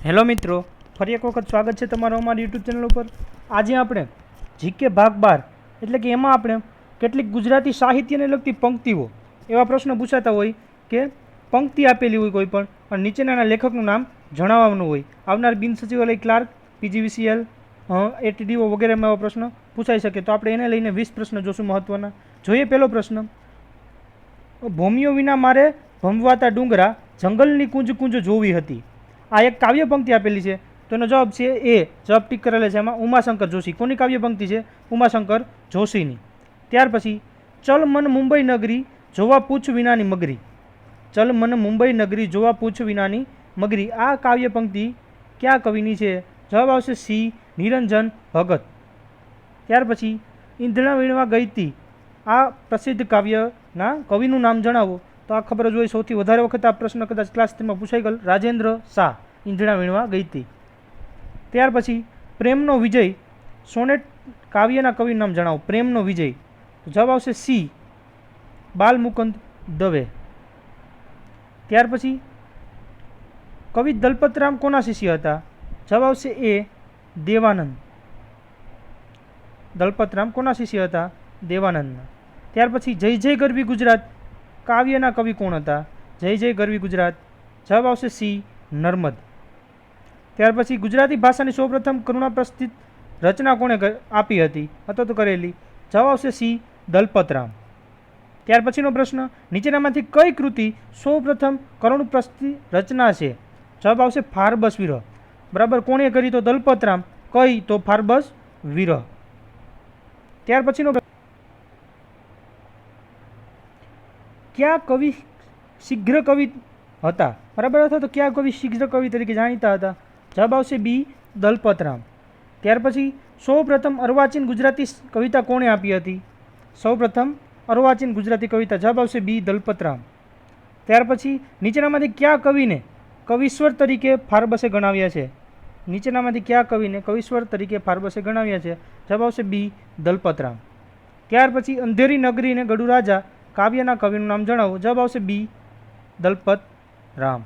Hello મિત્રો, ફરી એક વખત સ્વાગત છે તમારું અમારી યુટ્યુબ ચેનલ ઉપર. આજે આપણે જીકે ભાગ 12 એટલે કે એમાં આપણે કેટલીક ગુજરાતી સાહિત્યને લગતી પંક્તિઓ, એવા પ્રશ્નો પૂછાતા હોય કે પંક્તિ આપેલી હોય કોઈ પણ અને નીચેના લેખકનું નામ જણાવવાનું હોય. આવનાર બિન સચિવાલય ક્લાર્ક, PGVCL, ATDO વગેરેમાં એવા પ્રશ્નો પૂછાઈ શકે. તો આપણે એને લઈને 20 પ્રશ્નો જોશું મહત્ત્વના. જોઈએ પહેલો પ્રશ્ન. ભૂમિઓ વિના મારે ભમવાતા ડુંગરા, જંગલની કુંજ કુંજ જોવી હતી. આ એક કાવ્ય પંક્તિ આપેલી છે, તો એનો જવાબ છે એ. જવાબ ટીક કરેલો છે એમાં. ઉમાશંકર જોશી. કોની કાવ્ય પંક્તિ છે? ઉમાશંકર જોશીની. ત્યાર પછી, ચલ મન મુંબઈ નગરી જોવા પૂછ વિનાની મગરી. ચલ મન મુંબઈ નગરી જોવા પૂછ વિનાની મગરી. આ કાવ્ય પંક્તિ કયા કવિની છે? જવાબ આવશે સી. નિરંજન ભગત. ત્યાર પછી, ઈંધણા વીણવા ગઈતી. આ પ્રસિદ્ધ કાવ્યના કવિનું નામ જણાવો. તો આ ખબર જ હોય, સૌથી વધારે વખત આ પ્રશ્ન કદાચ ક્લાસ 3માં પૂછાઈ ગયેલ. રાજેન્દ્ર શાહ. ઈંધણા વીણવા ગઈતી. ત્યાર પછી, પ્રેમનો વિજય. સોનેટ કાવ્યના કવિનું નામ જણાવો. પ્રેમનો વિજય. તો જવાબ આવશે સી. બાલમુકુંદ દવે. ત્યાર પછી, કવિ દલપતરામ કોના શિષ્ય હતા? જવાબ આવશે એ. દેવાનંદ. દલપતરામ કોના શિષ્ય હતા? દેવાનંદના. ત્યાર પછી, જય જય ગરવી ગુજરાત કાવ્યના કવિ કોણ હતા? જય જય ગરવી ગુજરાત. જવાબ આવશે સી. નર્મદ. ત્યાર પછી, ગુજરાતી ભાષાની સૌપ્રથમ કરુણાપ્રસ્થિત રચના કોણે આપી હતી અથવા તો કરેલી? જવાબ આવશે સી. દલપતરામ. ત્યાર પછીનો પ્રશ્ન, નીચેનામાંથી કઈ કૃતિ સૌપ્રથમ કરુણપ્રસ્થિત રચના છે? જવાબ આવશે ફારબસ વિરહ. બરાબર. કોણે કરી? તો દલપતરામ. કઈ? તો ફારબસ વિરહ. ત્યાર પછીનો, કયા કવિ શીઘ્ર કવિ હતા? બરાબર. અથવા તો કયા કવિ શીઘ્ર કવિ તરીકે જાણીતા હતા? જવાબ આવશે બી. દલપતરામ. ત્યાર પછી, સૌપ્રથમ અર્વાચીન ગુજરાતી કવિતા કોણે આપી હતી? સૌપ્રથમ અર્વાચીન ગુજરાતી કવિતા. જવાબ આવશે બી. દલપતરામ. ત્યાર પછી, નીચેનામાંથી કયા કવિને કવિશ્વર તરીકે ફારબસે ગણાવ્યા છે? નીચેનામાંથી કયા કવિને કવિશ્વર તરીકે ફારબસે ગણાવ્યા છે? જવાબ આવશે બી. દલપતરામ. ત્યાર પછી, અંધેરી નગરી ને ગડુ રાજા કાવ્યના કવિનું નામ જણાવો. જવાબ આવશે બી. દલપતરામ.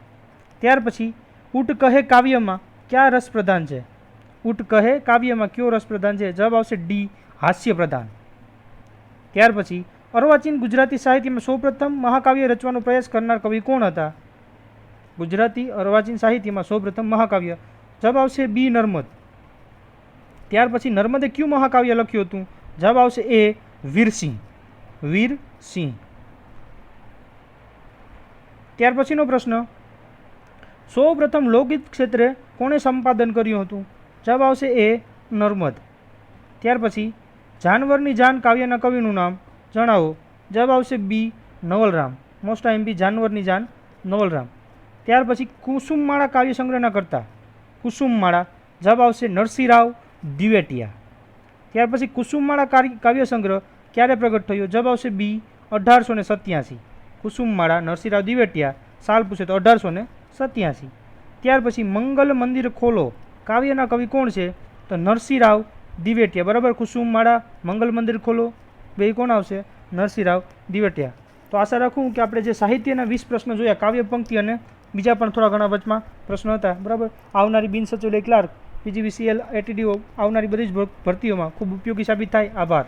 ત્યાર પછી, ઉટ કહે કાવ્યમાં ક્યાં રસ પ્રધાન છે? ઉટ કહે કાવ્યમાં કયો રસ પ્રધાન છે? જવાબ આવશે ડી. હાસ્ય પ્રધાન. ત્યાર પછી, અર્વાચીન ગુજરાતી સાહિત્યમાં સૌપ્રથમ મહાકાવ્ય રચવાનો પ્રયાસ કરનાર કવિ કોણ હતા? ગુજરાતી અર્વાચીન સાહિત્યમાં સૌપ્રથમ મહાકાવ્ય. જવાબ આવશે બી. નર્મદ. ત્યાર પછી, નર્મદે કયું મહાકાવ્ય લખ્યું હતું? જવાબ આવશે એ. વીરસિંહ. વીરસિંહ. ત્યાર પછીનો પ્રશ્ન, સૌપ્રથમ લોકગીત ક્ષેત્રે કોણે સંપાદન કર્યું હતું? જવાબ આવશે એ. નર્મદ. ત્યાર પછી, જાનવરની જાન કાવ્યના કવિનું નામ જણાવો. જવાબ આવશે બી. નવલરામ. Most IMP. જાનવરની જાન નવલરામ. ત્યાર પછી, કુસુમમાળા કાવ્ય સંગ્રહના કરતા? કુસુમમાળા. જવાબ આવશે નરસિંહરાવ દિવેટિયા. ત્યાર પછી, કુસુમમાળા કાવ્ય સંગ્રહ ક્યારે પ્રગટ થયો? જવાબ આવશે બી. 1887. કુસુમમાળા નરસિંહરાવ દિવેટિયા. સાલ પૂછે તો 1887. ત્યાર પછી, મંગલ મંદિર ખોલો કાવ્યના કવિ કોણ છે? તો નરસિંહરાવ દિવેટિયા. બરાબર. કુસુમમાળા, મંગલ મંદિર ખોલો બે કોણ આવશે? નરસિંહરાવ દિવેટિયા. તો આશા રાખું કે આપણે જે સાહિત્યના 20 પ્રશ્નો જોયા, કાવ્ય પંક્તિ અને બીજા પણ થોડા ઘણા વચમાં પ્રશ્નો હતા. બરાબર. આવનારી બિન સચિવાલય ક્લાર્ક, PGVCL, ATDO આવનારી બધી જ ભરતીઓમાં ખૂબ ઉપયોગી સાબિત થાય. આભાર.